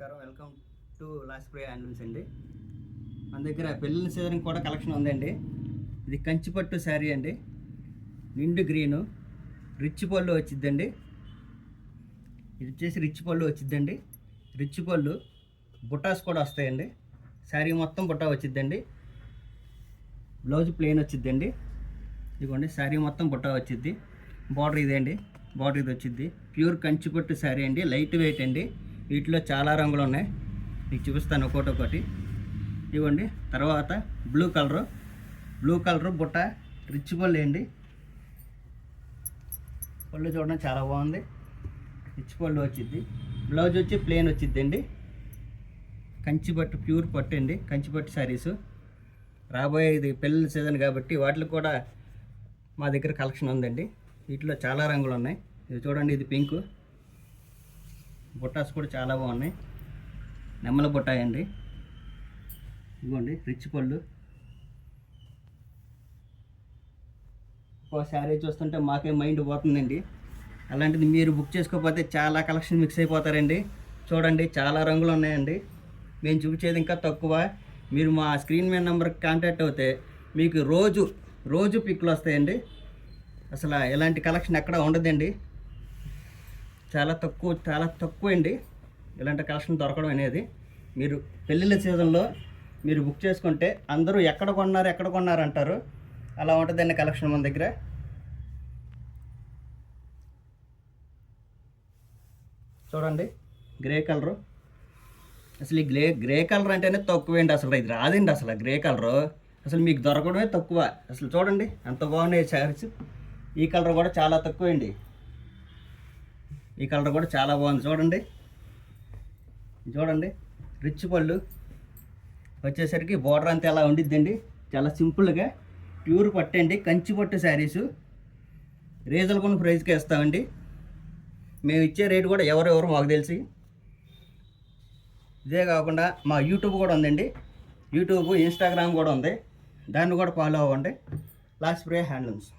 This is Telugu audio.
నమస్కారం, welcome to last pray handlooms అండి. మన దగ్గర పెళ్ళిళ్ళ సీజన్ కూడా కలెక్షన్ ఉందండి. ఇది కంచిపట్టు శారీ అండి, నిండు గ్రీను, రిచ్ పళ్ళు వచ్చిద్దండి. ఇది వచ్చేసి రిచ్ పళ్ళు వచ్చిద్దండి. రిచ్ పళ్ళు బుటాస్ కూడా వస్తాయండి. శారీ మొత్తం బుటా వచ్చిద్దండి. బ్లౌజ్ ప్లెయిన్ వచ్చిద్దండి. ఇదిగోండి శారీ మొత్తం బుటా వచ్చిద్ది. బార్డర్ ఇదే అండి, బార్డర్ ఇది వచ్చిద్ది. ప్యూర్ కంచిపట్టు శారీ అండి, లైట్ వెయిట్ అండి. వీటిలో చాలా రంగులు ఉన్నాయి, మీకు చూపిస్తాను ఒక్కొక్కటి. ఇవ్వండి. తర్వాత బ్లూ కలరు బుట్ట, రిచ్ పళ్ళు అండి. పళ్ళు చూడడం చాలా బాగుంది, రిచ్ పళ్ళు వచ్చింది. బ్లౌజ్ వచ్చి ప్లెయిన్ వచ్చిద్దండి. కంచిపట్టు ప్యూర్ పట్టు అండి, కంచిపట్టు శారీసు. రాబోయే ఇది పెళ్ళిళ్ళ సీజన్ కాబట్టి వాటికి కూడా మా దగ్గర కలెక్షన్ ఉందండి. వీటిలో చాలా రంగులు ఉన్నాయి. ఇది చూడండి, ఇది పింక్. బుట్టాస్ కూడా చాలా బాగున్నాయి, నెమ్మల బుట్టాయి అండి. ఇదిగోండి రిచ్ పళ్ళు. ఒక శారీ చూస్తుంటే మాకే మైండ్ పోతుందండి. అలాంటిది మీరు బుక్ చేసుకోకపోతే చాలా కలెక్షన్ మిక్స్ అయిపోతారండి. చూడండి, చాలా రంగులు ఉన్నాయండి. మేము చూపించేది ఇంకా తక్కువ. మీరు మా స్క్రీన్ మీద నెంబర్కి కాంటాక్ట్ అవుతే మీకు రోజు పిక్లు వస్తాయండి. అసలు ఎలాంటి కలెక్షన్ ఎక్కడ ఉండదండి. చాలా తక్కువ అండి ఇలాంటి కలెక్షన్ దొరకడం అనేది. మీరు పెళ్ళిళ్ళ సీజన్లో మీరు బుక్ చేసుకుంటే అందరూ ఎక్కడ కొన్నారు అంటారు. అలా ఉంటుందండి కలెక్షన్ మన దగ్గర. చూడండి, గ్రే కలరు. అసలు ఈ గ్రే కలర్ అంటేనే తక్కువేండి. అసలు ఇది రాదండి. అసలు గ్రే కలరు అసలు మీకు దొరకడమే తక్కువ. అసలు చూడండి ఎంత బాగున్నాయి శారీస్. ఈ కలర్ కూడా చాలా తక్కువ అండి. ఈ కలర్ కూడా చాలా బాగుంది. చూడండి రిచ్ పళ్ళు వచ్చేసరికి బోర్డర్ అంతా ఎలా ఉండిద్దండి. చాలా సింపుల్గా ప్యూర్ పట్టు అండి, కంచి పట్టు శారీసు. రీజనబుల్ ప్రైస్కి ఇస్తామండి. మేము ఇచ్చే రేటు కూడా ఎవరెవరు మాకు తెలిసి. ఇదే కాకుండా మా యూట్యూబ్ కూడా ఉందండి. యూట్యూబ్, ఇన్స్టాగ్రామ్ కూడా ఉంది. దాన్ని కూడా ఫాలో అవ్వండి. లాస్ట్ ప్రే హ్యాండ్లూమ్స్.